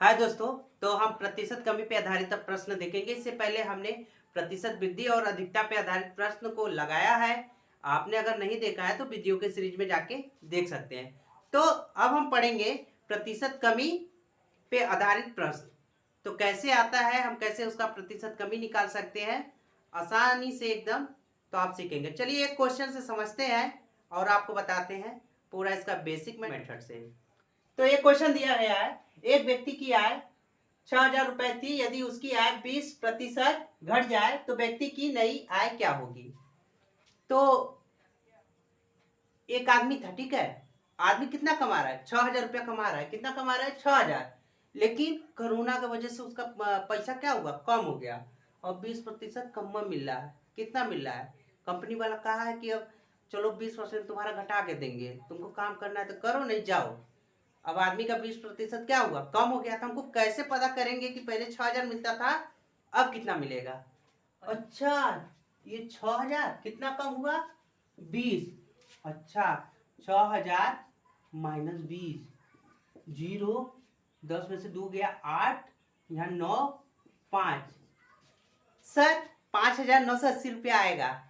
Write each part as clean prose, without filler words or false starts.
हाय दोस्तों। तो हम प्रतिशत कमी पे आधारित अब प्रश्न देखेंगे। इससे पहले हमने प्रतिशत वृद्धि और अधिकता पे आधारित प्रश्न को लगाया है। आपने अगर नहीं देखा है तो वीडियो के सीरीज में जाके देख सकते हैं। तो अब हम पढ़ेंगे प्रतिशत कमी पे आधारित प्रश्न। तो कैसे आता है, हम कैसे उसका प्रतिशत कमी निकाल सकते हैं आसानी से एकदम, तो आप सीखेंगे। चलिए एक क्वेश्चन से समझते हैं और आपको बताते हैं पूरा इसका बेसिक मेथड से। तो ये क्वेश्चन दिया गया है, एक व्यक्ति की आय 6,000 रुपए थी। यदि उसकी आय 20% घट जाए तो व्यक्ति की नई आय क्या होगी। तो एक आदमी था, ठीक है। आदमी कितना कमा रहा है, 6,000 रुपया कमा रहा है। कितना कमा रहा है, 6,000। लेकिन कोरोना की वजह से उसका पैसा क्या हुआ, कम हो गया और 20% कम मिल रहा है। कितना मिल रहा है, कंपनी वाला कहा है कि अब चलो 20% तुम्हारा घटा के देंगे, तुमको काम करना है तो करो, नहीं जाओ। अब आदमी का 20% क्या हुआ, कम हो गया। तो हमको कैसे पता करेंगे कि पहले 6,000 मिलता था अब कितना मिलेगा। अच्छा, ये 6,000 कितना कम हुआ, 20। अच्छा, 6,000 माइनस 20, 0, 10 में से 2 गया 8, यहाँ 9, 5। सर 5,980 रुपया आएगा।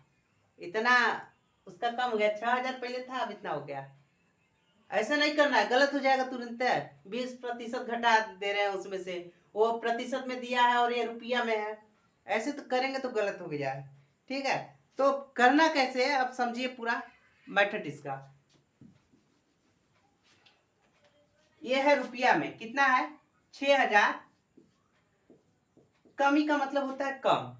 इतना उसका कम हो गया, 6,000 पहले था अब इतना हो गया। ऐसा नहीं करना है, गलत हो जाएगा तुरंत। 20% घटा दे रहे हैं उसमें से, वो प्रतिशत में दिया है और ये रुपया में है। ऐसे तो करेंगे तो गलत हो गया है, ठीक है। तो करना कैसे है, अब समझिए पूरा मेथड इसका। ये है रुपया में, कितना है 6,000। कमी का मतलब होता है कम।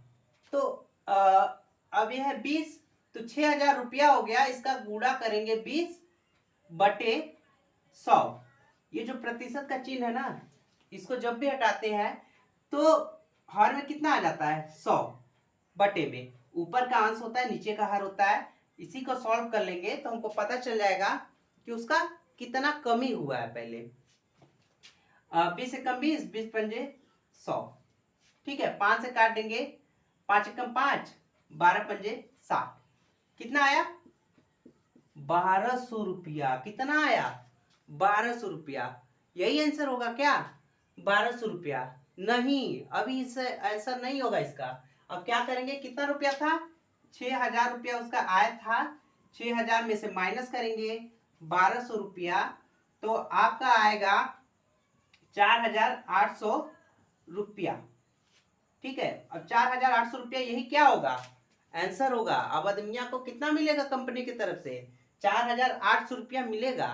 तो अब ये है 20, तो 6,000 रुपया हो गया। इसका गुणा करेंगे 20/100। ये जो प्रतिशत का चिन्ह है ना, इसको जब भी हटाते हैं तो हर में कितना आ जाता है, 100 बटे में। ऊपर का अंश होता है, नीचे का हर होता है। इसी को सॉल्व कर लेंगे तो हमको पता चल जाएगा कि उसका कितना कमी हुआ है। पहले 20 से कम 20, 20 पंजे 100, ठीक है। 5 से काट देंगे, 5 से कम 5, 12 पंजे 60। कितना आया, 1,200 रुपया। कितना आया, 1,200 रुपया। यही आंसर होगा क्या, 1,200 रुपया। नहीं, अभी इससे ऐसा नहीं होगा इसका। अब क्या करेंगे, कितना रुपया था, 6,000 रुपया उसका आय था। 6,000 में से माइनस करेंगे 1,200 रुपया, तो आपका आएगा 4,800 रुपया, ठीक है। अब 4,800 रुपया यही क्या होगा, आंसर होगा। अब आदमिया को कितना मिलेगा कंपनी की तरफ से, 4,800 रुपया मिलेगा।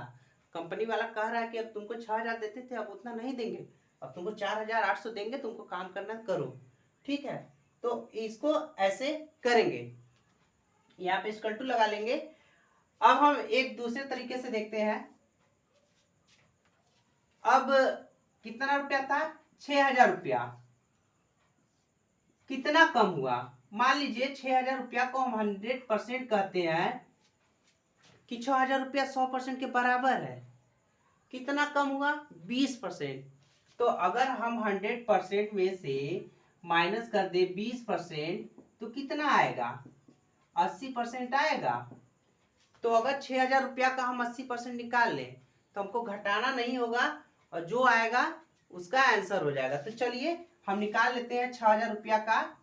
कंपनी वाला कह रहा है कि अब तुमको 6,000 देते थे, अब उतना नहीं देंगे, अब तुमको 4,800 देंगे, तुमको काम करना करो, ठीक है। तो इसको ऐसे करेंगे, यहाँ पे इक्वल टू लगा लेंगे। अब हम एक दूसरे तरीके से देखते हैं। अब कितना रुपया था, 6,000 रुपया। कितना कम हुआ, मान लीजिए 6,000 रुपया को हम 100% कहते हैं कि 6,000 रुपया 100% के बराबर है। कितना कम हुआ, 20%। तो अगर हम 100% में से माइनस कर दे 20%, तो कितना आएगा, 80% आएगा। तो अगर 6,000 रुपया का हम 80% निकाल लें तो हमको घटाना नहीं होगा और जो आएगा उसका आंसर हो जाएगा। तो चलिए हम निकाल लेते हैं 6,000 रुपया का।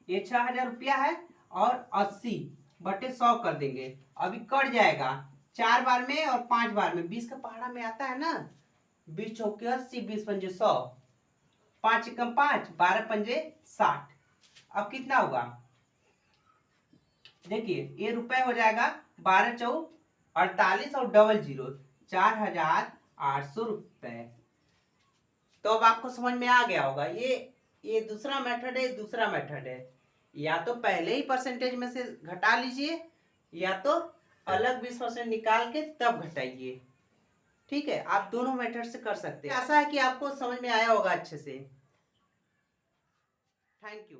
ये 6,000 रुपया है और 80/100 कर देंगे। अभी कट जाएगा 4 बार में और 5 बार में। 20 का पहाड़ा में आता है ना, 20 चौके 80, 20 पंजे 100, 5 एकम 5, 12 पंजे 60। अब कितना होगा, देखिए ये रुपए हो जाएगा 12 चौक 48 और डबल 0, 4,800 रुपए। तो अब आपको समझ में आ गया होगा। ये दूसरा मेथड है, दूसरा मेथड है। या तो पहले ही परसेंटेज में से घटा लीजिए, या तो अलग 20% निकाल के तब घटाइए, ठीक है। आप दोनों मेथड से कर सकते हैं। ऐसा है कि आपको समझ में आया होगा अच्छे से। Thank you.